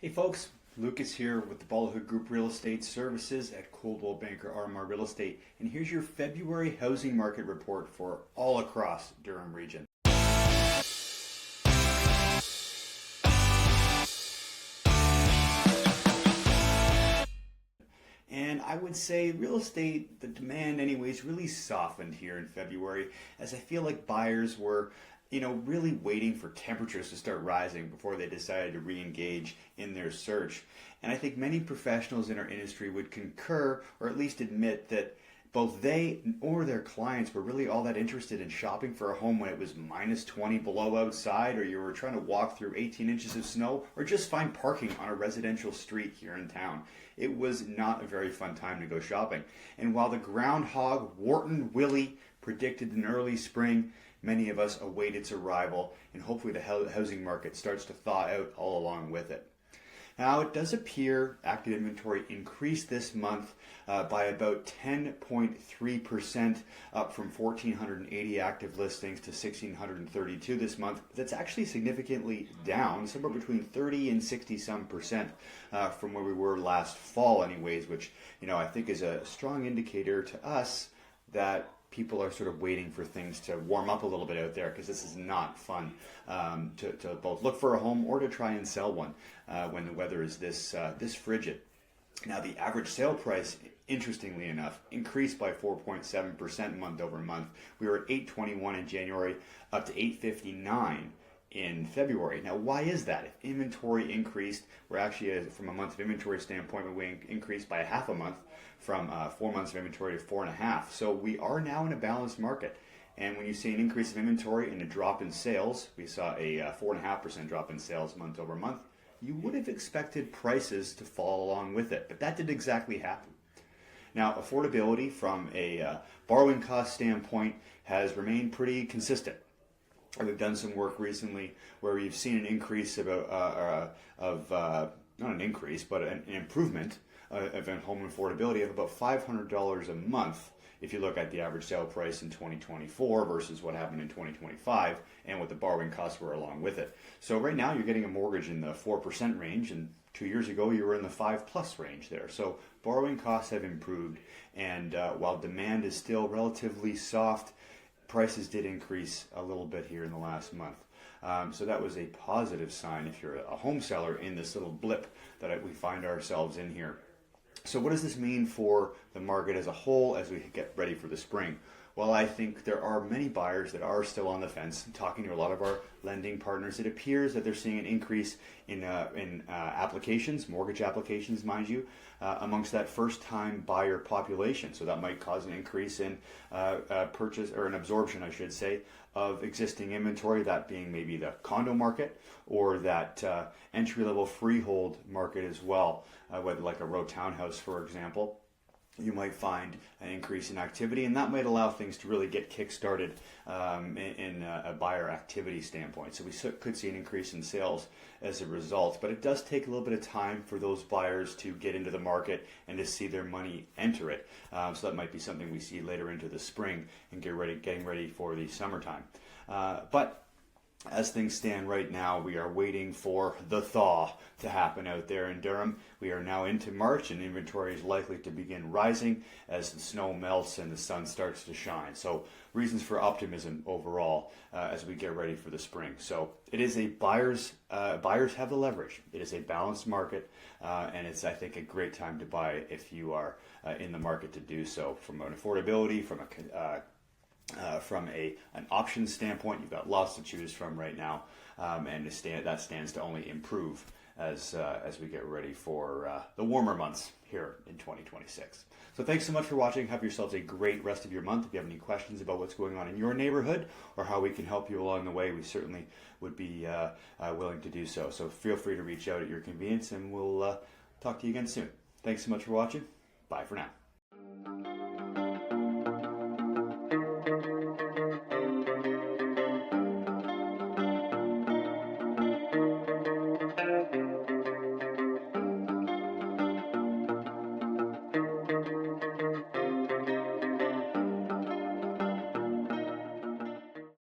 Hey folks, Lucas here with the Ballhood Group Real Estate Services at Coldwell Banker RMR Real Estate, and here's your February housing market report for all across Durham Region. And I would say real estate, the demand anyways, really softened here in February as I feel like buyers were really waiting for temperatures to start rising before they decided to re-engage in their search. And I think many professionals in our industry would concur, or at least admit, that both they or their clients were really all that interested in shopping for a home when it was minus 20 below outside, or you were trying to walk through 18 inches of snow, or just find parking on a residential street here in town. It was not a very fun time to go shopping. And while the groundhog, Wiarton Willie, predicted an early spring, many of us await its arrival, and hopefully the housing market starts to thaw out all along with it. Now, it does appear active inventory increased this month by about 10.3%, up from 1,480 active listings to 1,632 this month. That's actually significantly down, somewhere between 30 and 60 some percent from where we were last fall anyways, which I think is a strong indicator to us that people are sort of waiting for things to warm up a little bit out there, because this is not fun to both look for a home or to try and sell one when the weather is this frigid. Now, the average sale price, interestingly enough, increased by 4.7% month over month. We were at $821 in January, up to $859 in February. Now, why is that? If inventory increased, we're actually, from a month of inventory standpoint, we increased by half a month, from 4 months of inventory to 4.5. So we are now in a balanced market. And when you see an increase of inventory and a drop in sales, we saw a 4.5% drop in sales month over month, you would have expected prices to fall along with it. But that didn't exactly happen. Now, affordability from a borrowing cost standpoint has remained pretty consistent. We've done some work recently where we've seen an increase not an increase, but an improvement of home affordability of about $500 a month if you look at the average sale price in 2024 versus what happened in 2025 and what the borrowing costs were along with it. So right now you're getting a mortgage in the 4% range, and 2 years ago you were in the 5+ range there. So borrowing costs have improved, and while demand is still relatively soft, prices did increase a little bit here in the last month. So that was a positive sign if you're a home seller in this little blip that we find ourselves in here. So what does this mean for the market as a whole as we get ready for the spring? Well, I think there are many buyers that are still on the fence. Talking to a lot of our lending partners, it appears that they're seeing an increase in applications, mortgage applications, mind you, amongst that first-time buyer population. So that might cause an increase in purchase, or an absorption, I should say, of existing inventory, that being maybe the condo market or that entry-level freehold market as well, whether like a row townhouse, for example. You might find an increase in activity, and that might allow things to really get kick-started in a buyer activity standpoint. So we could see an increase in sales as a result, but it does take a little bit of time for those buyers to get into the market and to see their money enter it. So that might be something we see later into the spring and getting ready for the summertime. But as things stand right now, we are waiting for the thaw to happen out there in Durham. We are now into March, and inventory is likely to begin rising as the snow melts and the sun starts to shine. So reasons for optimism overall as we get ready for the spring. So it is a buyers have the leverage. It is a balanced market, and it's, I think, a great time to buy if you are in the market to do so. From an affordability, from an option standpoint, you've got lots to choose from right now, and that stands to only improve as we get ready for the warmer months here in 2026. So thanks so much for watching. Have yourselves a great rest of your month. If you have any questions about what's going on in your neighborhood or how we can help you along the way, we certainly would be willing to do so. So feel free to reach out at your convenience, and we'll talk to you again soon. Thanks so much for watching. Bye for now.